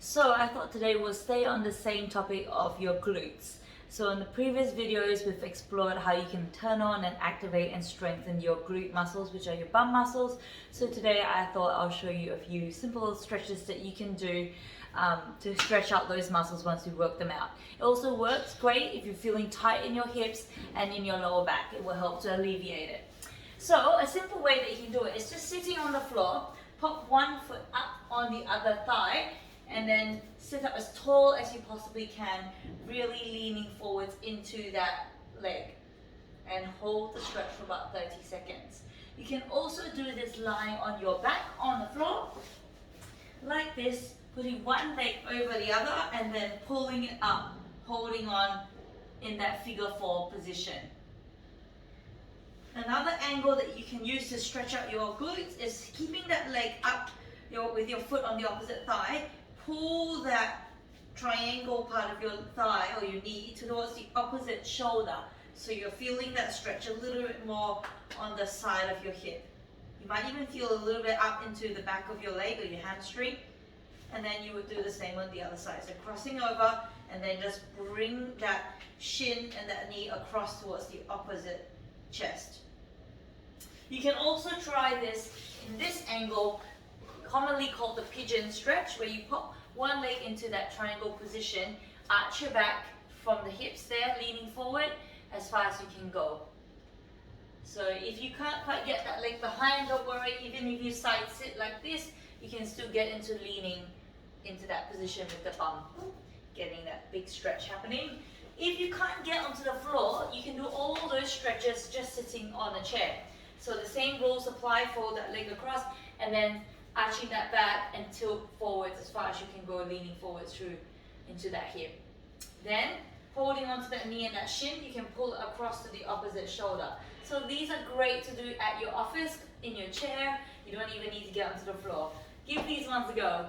So I thought today we'll stay on the same topic of your glutes. So in the previous videos we've explored how you can turn on and activate and strengthen your glute muscles, which are your bum muscles. So today I thought I'll show you a few simple stretches that you can do to stretch out those muscles once you work them out. It also works great if you're feeling tight in your hips and in your lower back. It will help to alleviate it. So a simple way that you can do it is just sitting on the floor, pop one foot up on the other thigh, and then sit up as tall as you possibly can, really leaning forwards into that leg, and hold the stretch for about 30 seconds. You can also do this lying on your back on the floor, like this, putting one leg over the other and then pulling it up, holding on in that figure 4 position. Another angle that you can use to stretch out your glutes is keeping that leg up with your foot on the opposite thigh. Pull that triangle part of your thigh or your knee towards the opposite shoulder, so you're feeling that stretch a little bit more on the side of your hip. You might even feel a little bit up into the back of your leg or your hamstring, and then you would do the same on the other side. So crossing over and then just bring that shin and that knee across towards the opposite chest. You can also try this in this angle, commonly called the pigeon stretch, where you pop one leg into that triangle position, arch your back from the hips there, leaning forward as far as you can go. So if you can't quite get that leg behind, don't worry, even if you side sit like this, you can still get into leaning into that position with the bum, getting that big stretch happening. If you can't get onto the floor, you can do all those stretches just sitting on a chair. So the same rules apply for that leg across, and then arching that back and tilt forwards as far as you can go, leaning forwards through into that hip. Then, holding onto that knee and that shin, you can pull it across to the opposite shoulder. So these are great to do at your office, in your chair. You don't even need to get onto the floor. Give these ones a go.